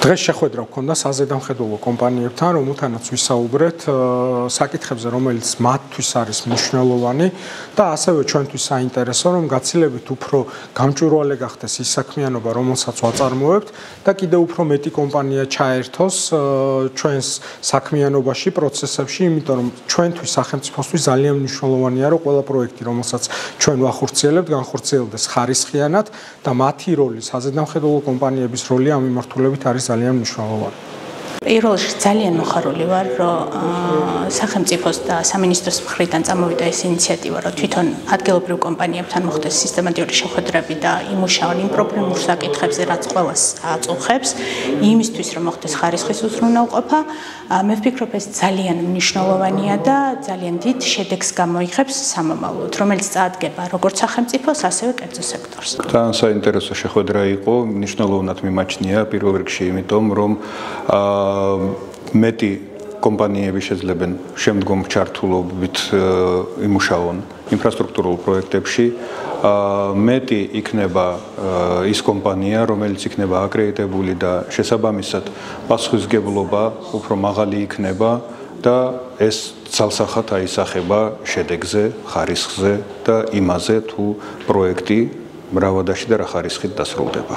დღეს შეხვედრა გვქონდა საზედამხედველო კომპანიებთან, რომელთანაც ვისაუბრეთ საკითხებზე, რომელიც მათთვის არის მნიშვნელოვანი და ასევე ჩვენთვის საინტერესო, რომ გაცილებით უფრო გამჭვირვალე გახდეს ის საქმიანობა, რომელსაც ვაწარმოებთ და კიდევ უფრო მეტი კომპანია ჩაერთოს ჩვენს საქმიანობაში, პროცესებში, იმიტომ რომ ჩვენთვის სახელმწიფოსთვის ძალიან მნიშვნელოვანია, რომ ყველა პროექტი, რომელსაც ჩვენ ვახორციელებთ, განხორციელდეს ხარისხიანად და მათი როლი, საზედამხედველო კომპანიების როლი ამ მიმართულებით არის ძალიან მნიშვნელოვანი. პირველ რიგში ძალიან მოხარული ვარ, რომ სახელმწიფოს და სამინისტროს მხრიდან წამოვიდა ეს ინიციატივა, რომ თვითონ ადგილობრივ კომპანიებთან მოხდეს სისტემატიური შეხვედრები და იმუშაონ იმ პრობლემურ საკითხებზე, რაც ყველას აწუხებს, იმისთვის, რომ მოხდეს ხარისხის უზრუნველყოფა. მე ვფიქრობ, ეს ძალიან მნიშვნელოვანია და ძალიან დიდ შედეგს გამოიღებს სამომავლოდ, რომელიც წაადგება როგორც სახელმწიფოს, ასევე კერძო სექტორს. ძალიან საინტერესო შეხვედრა იყო, მნიშვნელოვნად მიმაჩნია პირველ რიგში, იმიტომ რომ მეტი კომპანიები შეძლებენ შემდგომ ჩართულობით იმუშაონ ინფრასტრუქტურულ პროექტებში. მეტი იქნება ის კომპანია, რომელიც იქნება აკრედიტებული და შესაბამისად პასუხისმგებლობა უფრო მაღალი იქნება და ეს ძალსახად აისახება შედეგზე, ხარისხზე და იმაზე, თუ პროექტი მრავლადაში და რა ხარისხით დასრულდება.